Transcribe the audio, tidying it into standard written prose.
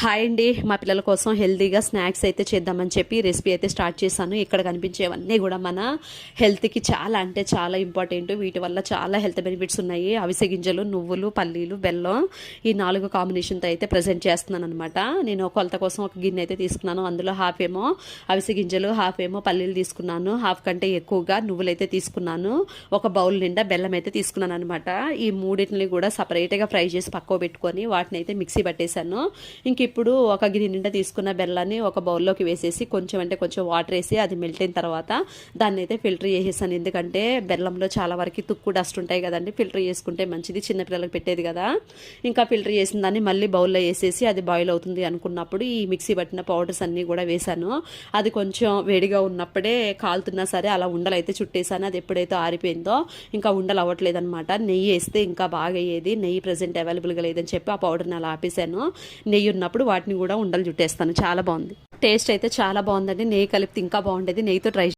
Hi అండి, మా పిల్లల కోసం హెల్తీగా స్నాక్స్ అయితే చేద్దామని చెప్పి రెసిపీ అయితే స్టార్ట్ చేశాను. ఇక్కడ కనిపించేవన్నీ కూడా మన హెల్త్కి చాలా అంటే చాలా ఇంపార్టెంట్. వీటి వల్ల చాలా హెల్త్ బెనిఫిట్స్ ఉన్నాయి. అవిసె గింజలు, నువ్వులు, పల్లీలు, బెల్లం, ఈ 4 కాంబినేషన్తో అయితే ప్రజెంట్ చేస్తున్నాను అనమాట. నేను కొలత కోసం ఒక గిన్నె అయితే తీసుకున్నాను. అందులో హాఫ్ ఏమో అవిసె గింజలు, హాఫ్ ఏమో పల్లీలు తీసుకున్నాను. హాఫ్ కంటే ఎక్కువగా నువ్వులు అయితే తీసుకున్నాను. ఒక బౌల్ నిండా బెల్లం అయితే తీసుకున్నాను అనమాట. ఈ మూడింటిని కూడా సపరేట్గా ఫ్రై చేసి పక్కకు పెట్టుకొని వాటిని అయితే మిక్సీ పట్టేశాను. ఇంక ఇప్పుడు ఒక గిన్నె నిండా తీసుకున్న బెల్లాన్ని ఒక బౌల్లోకి వేసేసి కొంచెం వాటర్ వేసి అది మెల్ట్ అయిన తర్వాత దాన్ని అయితే ఫిల్టర్ చేసేసాను. ఎందుకంటే బెల్లంలో చాలా వరకు తుక్కు డస్ట్ ఉంటాయి కదండి, ఫిల్టర్ చేసుకుంటే మంచిది, చిన్నపిల్లలకు పెట్టేది కదా. ఇంకా ఫిల్టర్ చేసిన దాన్ని మళ్ళీ బౌల్లో వేసేసి అది బాయిల్ అవుతుంది అనుకున్నప్పుడు ఈ మిక్సీ పట్టిన పౌడర్స్ అన్నీ కూడా వేసాను. అది కొంచెం వేడిగా ఉన్నప్పుడే కాలుతున్నా సరే అలా ఉండలు అయితే చుట్టేసాను. అది ఎప్పుడైతే ఆరిపోయిందో ఇంకా ఉండలు అవ్వట్లేదు అనమాట. నెయ్యి వేస్తే ఇంకా బాగా అయ్యేది. నెయ్యి ప్రజెంట్ అవైలబుల్గా లేదని చెప్పి ఆ పౌడర్ని అలా ఆపేసాను. నెయ్యి ఉన్నప్పుడు వాటిని కూడా ఉండలు చుట్టేస్తాను. చాలా బాగుంది, టేస్ట్ అయితే చాలా బాగుందండి. నెయ్యి కలిపితే ఇంకా బాగుండేది. నెయ్యితో ట్రై